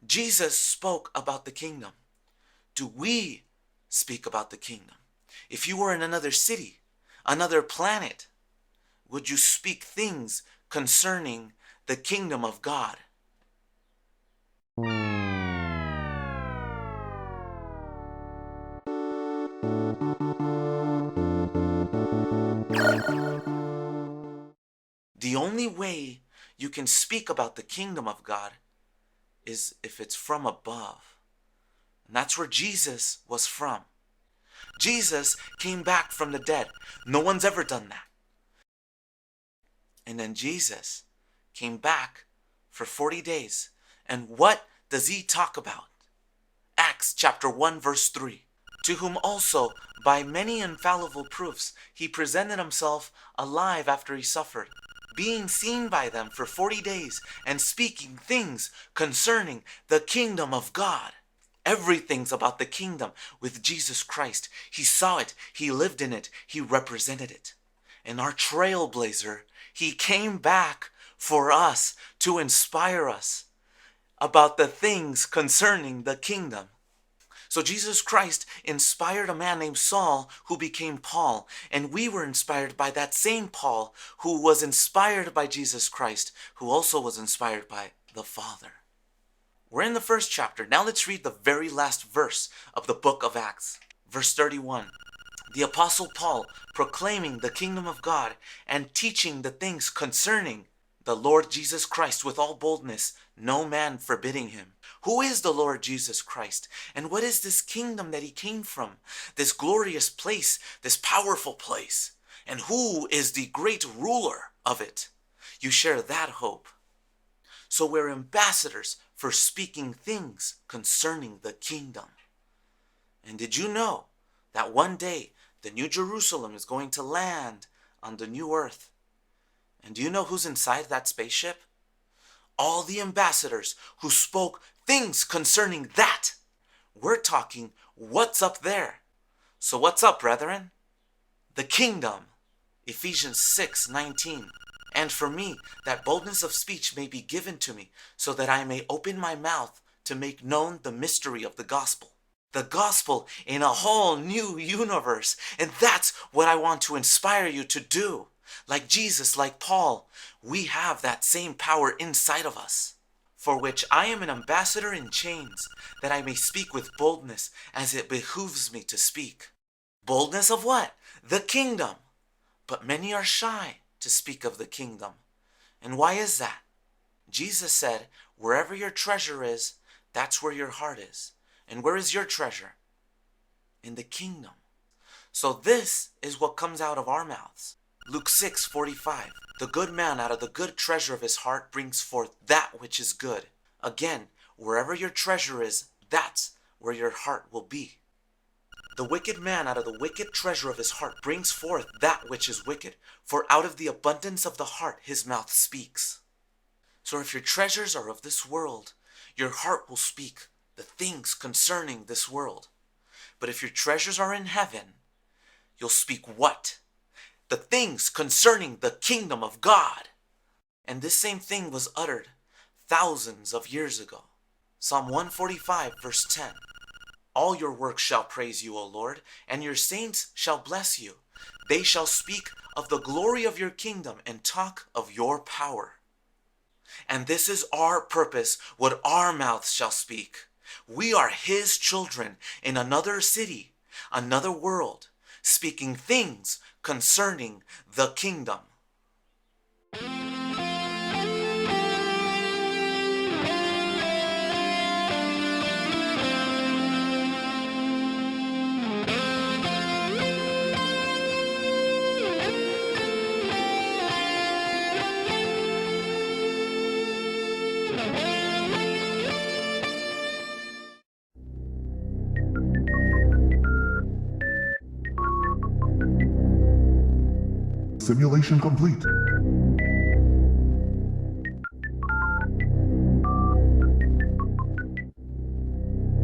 Jesus spoke about the kingdom. Do we speak about the kingdom? If you were in another city, another planet, would you speak things concerning the kingdom of God? The only way you can speak about the kingdom of God is if it's from above. And that's where Jesus was from. Jesus came back from the dead. No one's ever done that. And then Jesus came back for 40 days. And what does he talk about? Acts chapter 1 verse 3. To whom also by many infallible proofs he presented himself alive after he suffered, being seen by them for 40 days and speaking things concerning the kingdom of God. Everything's about the kingdom with Jesus Christ. He saw it, he lived in it, he represented it. And our trailblazer, he came back for us to inspire us about the things concerning the kingdom. So Jesus Christ inspired a man named Saul who became Paul. And we were inspired by that same Paul who was inspired by Jesus Christ, who also was inspired by the Father. We're in the first chapter. Now let's read the very last verse of the book of Acts. Verse 31. The Apostle Paul proclaiming the kingdom of God and teaching the things concerning the Lord Jesus Christ with all boldness, no man forbidding him. Who is the Lord Jesus Christ? And what is this kingdom that he came from? This glorious place, this powerful place. And who is the great ruler of it? You share that hope. So we're ambassadors for speaking things concerning the kingdom. And did you know that one day the New Jerusalem is going to land on the new earth? And do you know who's inside that spaceship? All the ambassadors who spoke things concerning that. We're talking what's up there. So what's up, brethren? The kingdom. Ephesians 6:19. And for me, that boldness of speech may be given to me, so that I may open my mouth to make known the mystery of the gospel. The gospel in a whole new universe. And that's what I want to inspire you to do. Like Jesus, like Paul, we have that same power inside of us, for which I am an ambassador in chains, that I may speak with boldness as it behooves me to speak. Boldness of what? The kingdom. But many are shy to speak of the kingdom. And why is that? Jesus said, wherever your treasure is, that's where your heart is. And where is your treasure? In the kingdom. So this is what comes out of our mouths. Luke 6:45. The good man out of the good treasure of his heart brings forth that which is good. Again, wherever your treasure is, that's where your heart will be. The wicked man out of the wicked treasure of his heart brings forth that which is wicked, for out of the abundance of the heart his mouth speaks. So if your treasures are of this world, your heart will speak the things concerning this world. But if your treasures are in heaven, you'll speak what? The things concerning the kingdom of God. And this same thing was uttered thousands of years ago. Psalm 145 verse 10. All your works shall praise you, O Lord, and your saints shall bless you. They shall speak of the glory of your kingdom and talk of your power. And this is our purpose, what our mouths shall speak. We are his children in another city, another world, speaking things concerning the kingdom. Simulation complete.